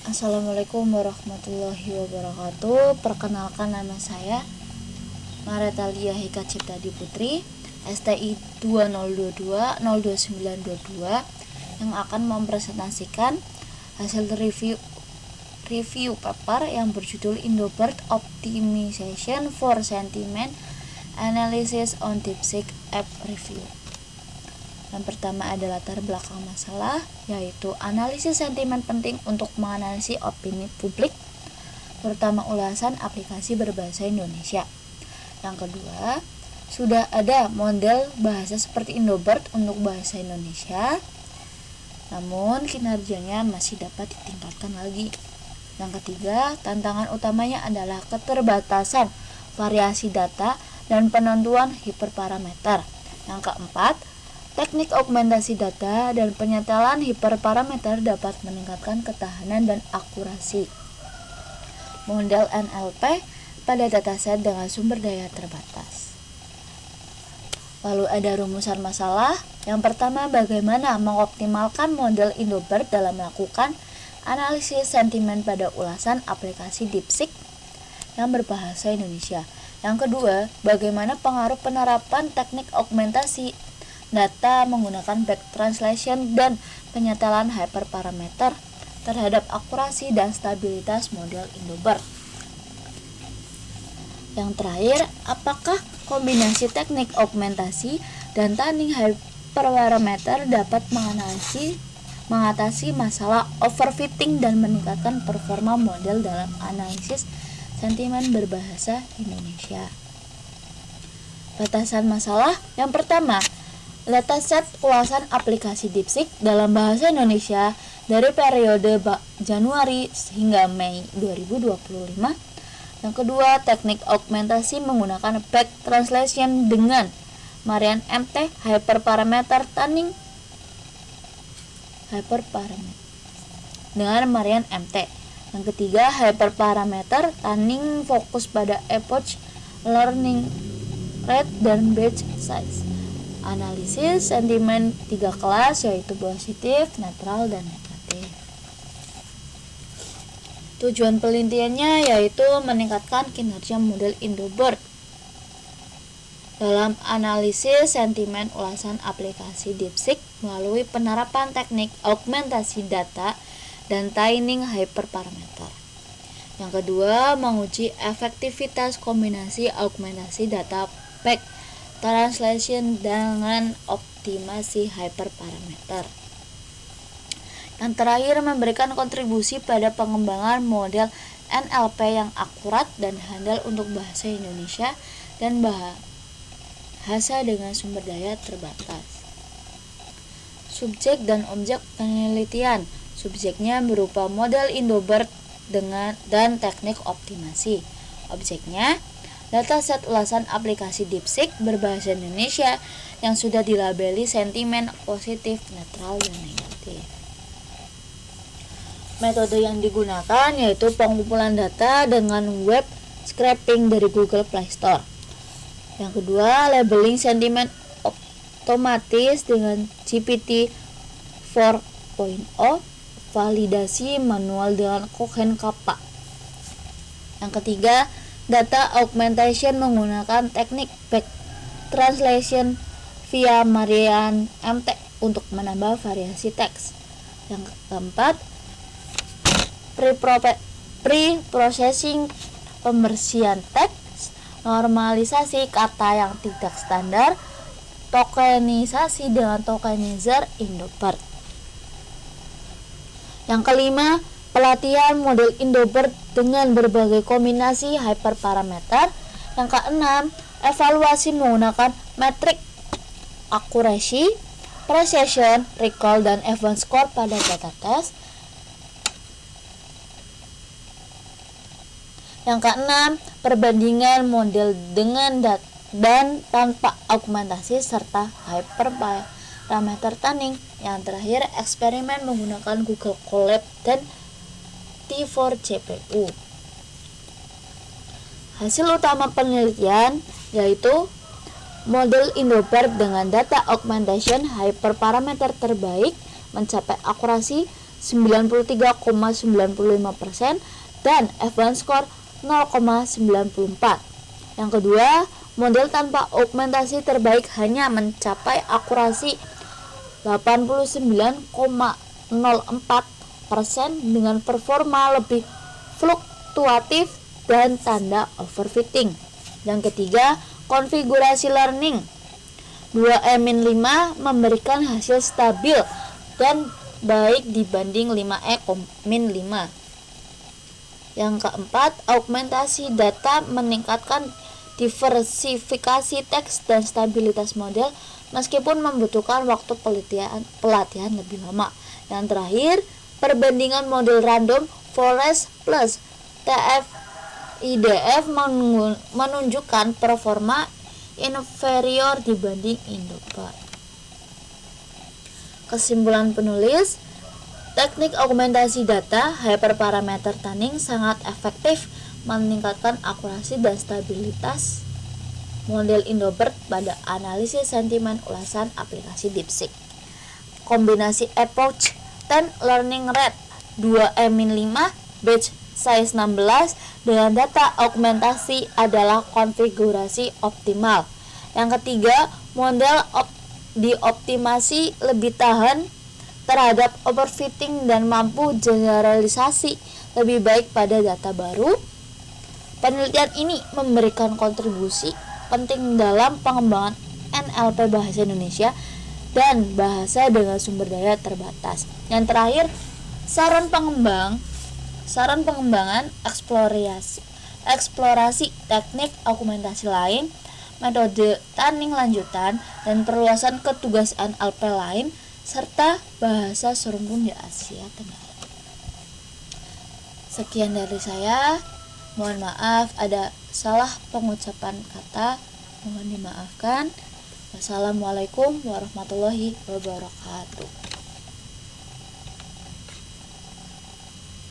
Assalamualaikum warahmatullahi wabarakatuh. Perkenalkan, nama saya Maretalia Hika Ciptadi Putri, STI 2022-02922, yang akan mempresentasikan hasil review paper yang berjudul Indobert Optimization for Sentiment Analysis on DeepSeek App Review. Yang pertama ada latar belakang masalah, yaitu analisis sentimen penting untuk menganalisis opini publik, terutama ulasan aplikasi berbahasa Indonesia. Yang kedua, sudah ada model bahasa seperti Indobert untuk bahasa Indonesia, namun kinerjanya masih dapat ditingkatkan lagi. Yang ketiga, tantangan utamanya adalah keterbatasan variasi data dan penentuan hiperparameter. Yang keempat, teknik augmentasi data dan penyetelan hiperparameter dapat meningkatkan ketahanan dan akurasi model NLP pada dataset dengan sumber daya terbatas. Lalu ada rumusan masalah. Yang pertama, bagaimana mengoptimalkan model Indobert dalam melakukan analisis sentimen pada ulasan aplikasi DeepSeek yang berbahasa Indonesia. Yang kedua, bagaimana pengaruh penerapan teknik augmentasi data menggunakan back translation dan penyetelan hyperparameter terhadap akurasi dan stabilitas model Indobert. Yang terakhir, apakah kombinasi teknik augmentasi dan tanning hyperparameter dapat mengatasi masalah overfitting dan meningkatkan performa model dalam analisis sentimen berbahasa Indonesia. Batasan masalah. Yang pertama, dataset ulasan aplikasi DeepSeek dalam bahasa Indonesia dari periode Januari hingga Mei 2025. Yang kedua, teknik augmentasi menggunakan back translation dengan Marian MT hyperparameter tanning dengan Marian MT. Yang ketiga, hyperparameter tanning fokus pada epoch, learning rate, dan batch size. Analisis sentimen 3 kelas, yaitu positif, netral, dan negatif. Tujuan penelitiannya yaitu meningkatkan kinerja model Indobert dalam analisis sentimen ulasan aplikasi DeepSeek melalui penerapan teknik augmentasi data dan tanning hyperparameter. Yang kedua, menguji efektivitas kombinasi augmentasi data back translation dengan optimasi hyperparameter. Yang terakhir, memberikan kontribusi pada pengembangan model NLP yang akurat dan handal untuk bahasa Indonesia dan bahasa dengan sumber daya terbatas. Subjek dan objek penelitian. Subjeknya berupa model Indobert dan teknik optimasi. Objeknya dataset ulasan aplikasi DeepSeek berbahasa Indonesia yang sudah dilabeli sentimen positif, netral, dan negatif. Metode yang digunakan yaitu pengumpulan data dengan web scraping dari Google Play Store. Yang kedua, labeling sentimen otomatis dengan GPT 4.0, validasi manual dengan Cohen Kappa. Yang ketiga, data augmentation menggunakan teknik back translation via Marian MT untuk menambah variasi teks. Yang keempat, pre-processing pembersihan teks, normalisasi kata yang tidak standar, tokenisasi dengan tokenizer Indobert. Yang kelima, pelatihan model Indobert dengan berbagai kombinasi hyperparameter. Yang keenam, evaluasi menggunakan metrik accuracy, precision, recall, dan advanced score pada data test. Yang keenam, perbandingan model dengan dan tanpa augmentasi serta hyperparameter tanning. Yang terakhir, eksperimen menggunakan Google Colab dan T4 CPU. Hasil utama penelitian yaitu model Indobert dengan data augmentation hyperparameter terbaik mencapai akurasi 93,95% dan advanced score 0,94. Yang kedua, model tanpa augmentasi terbaik hanya mencapai akurasi 89,04% dengan performa lebih fluktuatif dan tanda overfitting. Yang ketiga, konfigurasi learning 2E-5 memberikan hasil stabil dan baik dibanding 5E-5. Yang keempat, augmentasi data meningkatkan diversifikasi teks dan stabilitas model meskipun membutuhkan waktu pelatihan lebih lama. Yang terakhir, perbandingan model random forest plus TF-IDF menunjukkan performa inferior dibanding Indobert. Kesimpulan penulis, teknik augmentasi data hyperparameter tuning sangat efektif meningkatkan akurasi dan stabilitas model Indobert pada analisis sentimen ulasan aplikasi DeepSeek. Kombinasi approach 10 learning rate 2E-5 batch size 16 dengan data augmentasi adalah konfigurasi optimal. Yang ketiga, model dioptimasi lebih tahan terhadap overfitting dan mampu generalisasi lebih baik pada data baru. Penelitian ini memberikan kontribusi penting dalam pengembangan NLP bahasa Indonesia dan bahasa dengan sumber daya terbatas. Yang terakhir, saran pengembangan eksplorasi teknik augmentasi lain, metode tuning lanjutan, dan perluasan ketugasan NLP lain, serta bahasa serumpun di Asia Tenggara. Sekian dari saya. Mohon maaf ada salah pengucapan kata, mohon dimaafkan. Wassalamualaikum warahmatullahi wabarakatuh.